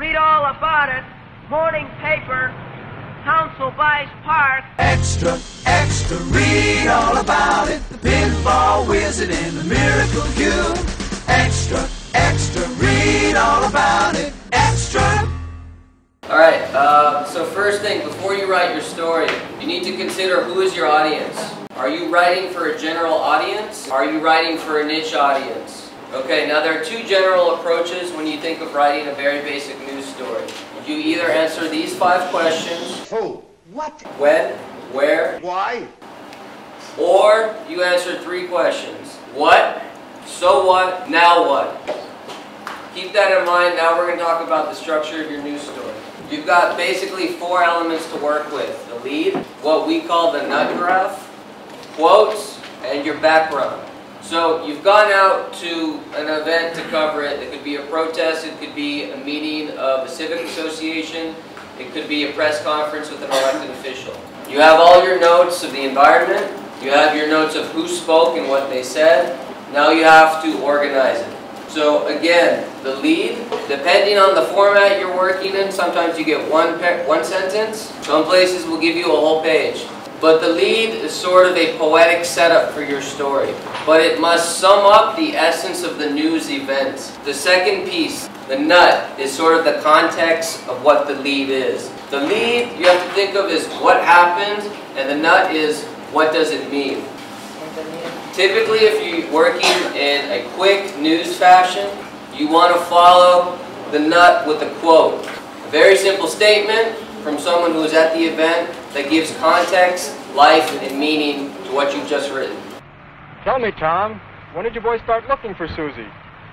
Read all about it. Morning paper. Council buys park. Extra, extra, read all about it. The pinball wizard and the miracle cube. Extra, extra, read all about it. Extra. Alright, so first thing, before you write your story, you need to consider who is your audience. Are you writing for a general audience? Are you writing for a niche audience? Okay, now there are two general approaches when you think of writing a very basic news story. You either answer these 5 questions. Who? What? When? Where? Why? Or you answer 3 questions. What? So what? Now what? Keep that in mind. Now we're going to talk about the structure of your news story. You've got basically 4 elements to work with. The lead, what we call the nut graph, quotes, and your background. So you've gone out to an event to cover it. It could be a protest, it could be a meeting of a civic association, it could be a press conference with an elected official. You have all your notes of the environment, you have your notes of who spoke and what they said. Now you have to organize it. So again, the lead, depending on the format you're working in, sometimes you get one sentence, some places will give you a whole page. But the lead is sort of a poetic setup for your story. But it must sum up the essence of the news event. The second piece, the nut, is sort of the context of what the lead is. The lead you have to think of as what happened, and the nut is what does it mean. Typically, if you're working in a quick news fashion, you want to follow the nut with a quote. A very simple statement from someone who is at the event that gives context, life, and meaning to what you've just written. Tell me, Tom, when did you boys start looking for Susie?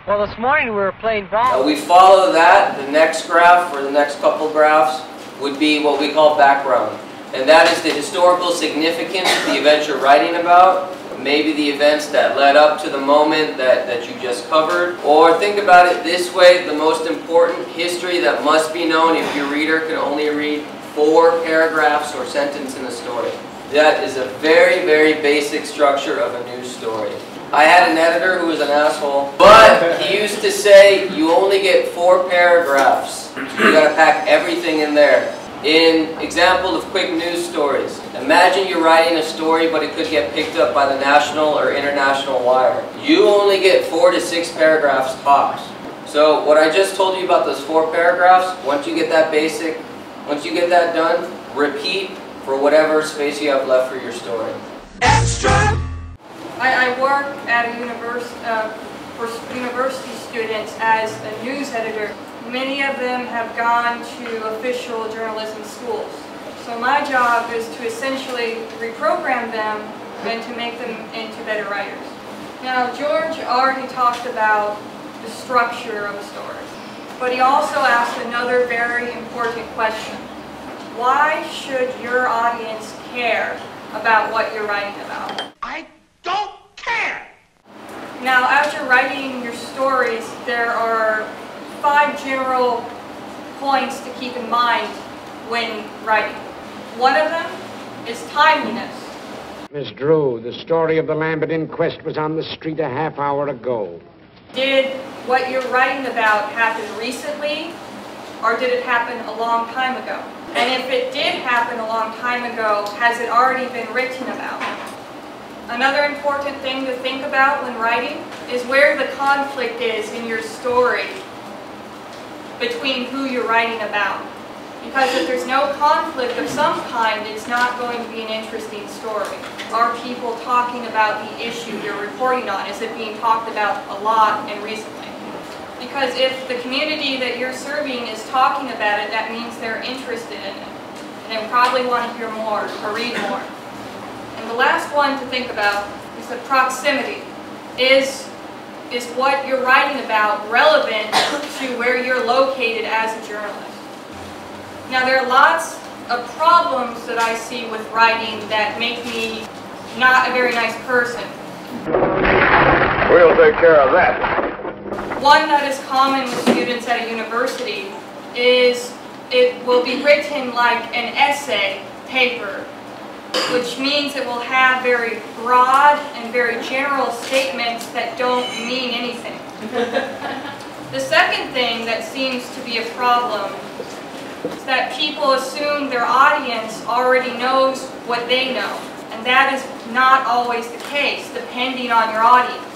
Well, this morning we were playing ball. Now we follow that. The next graph, or the next couple graphs, would be what we call background. And that is the historical significance of the event you're writing about. Maybe the events that led up to the moment that you just covered. Or think about it this way, the most important history that must be known if your reader can only read 4 paragraphs or sentence in a story. That is a very, very basic structure of a news story. I had an editor who was an asshole, but he used to say you only get 4 paragraphs. You gotta pack everything in there. In example of quick news stories, imagine you're writing a story but it could get picked up by the national or international wire. You only get 4 to 6 paragraphs tops. So what I just told you about those 4 paragraphs, once you get that done, repeat for whatever space you have left for your story. Extra! I work at a for university students as a news editor. Many of them have gone to official journalism schools. So my job is to essentially reprogram them and to make them into better writers. Now, George already talked about the structure of a story, but he also asked another very important question. Why should your audience care about what you're writing about? I don't care! Now, as you're writing your stories, there are 5 general points to keep in mind when writing. One of them is timeliness. Miss Drew, the story of the Lambert inquest was on the street a half hour ago. Did what you're writing about happen recently, or did it happen a long time ago? And if it did happen a long time ago, has it already been written about? Another important thing to think about when writing is where the conflict is in your story between who you're writing about. Because if there's no conflict of some kind, it's not going to be an interesting story. Are people talking about the issue you're reporting on? Is it being talked about a lot and recently? Because if the community that you're serving is talking about it, that means they're interested in it. And they probably want to hear more or read more. And the last one to think about is the proximity. Is what you're writing about relevant to where you're located as a journalist? Now, there are lots of problems that I see with writing that make me not a very nice person. We'll take care of that. One that is common with students at a university is it will be written like an essay paper, which means it will have very broad and very general statements that don't mean anything. The second thing that seems to be a problem is that people assume their audience already knows what they know, and that is not always the case, depending on your audience.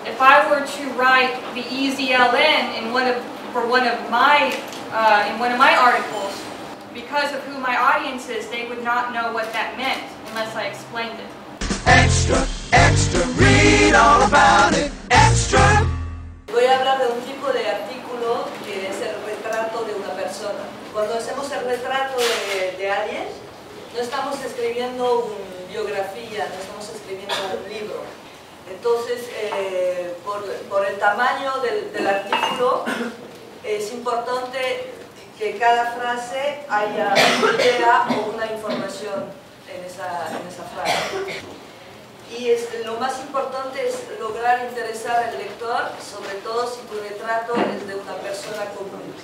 If I were to write the EZLN in one of my articles, because of who my audience is, they would not know what that meant unless I explained it. Extra, extra, read all about it. Extra. Voy a hablar de un tipo de artículo que es el retrato de una persona. Cuando hacemos el retrato de alguien, no estamos escribiendo una biografía, no estamos escribiendo un libro. Entonces, por el tamaño del artículo, es importante que cada frase haya una idea o una información en esa frase. Y lo más importante es lograr interesar al lector, sobre todo si tu retrato es de una persona común.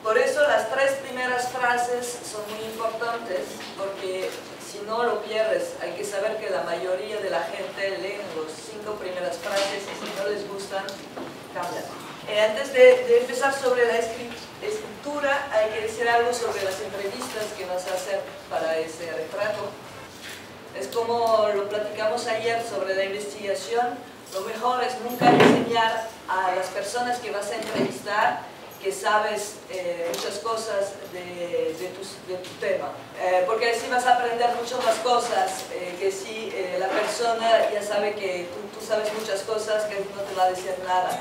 Por eso las 3 primeras frases son muy importantes, porque si no lo pierdes. Hay que saber que la mayoría de la gente lee las 5 primeras frases y si no les gustan, cambian. Antes de empezar sobre la escritura, hay que decir algo sobre las entrevistas que vas a hacer para ese retrato. Es como lo platicamos ayer sobre la investigación, lo mejor es nunca enseñar a las personas que vas a entrevistar que sabes muchas cosas de tu tema, porque así vas a aprender muchas más cosas que si la persona ya sabe que tú sabes muchas cosas que no te va a decir nada.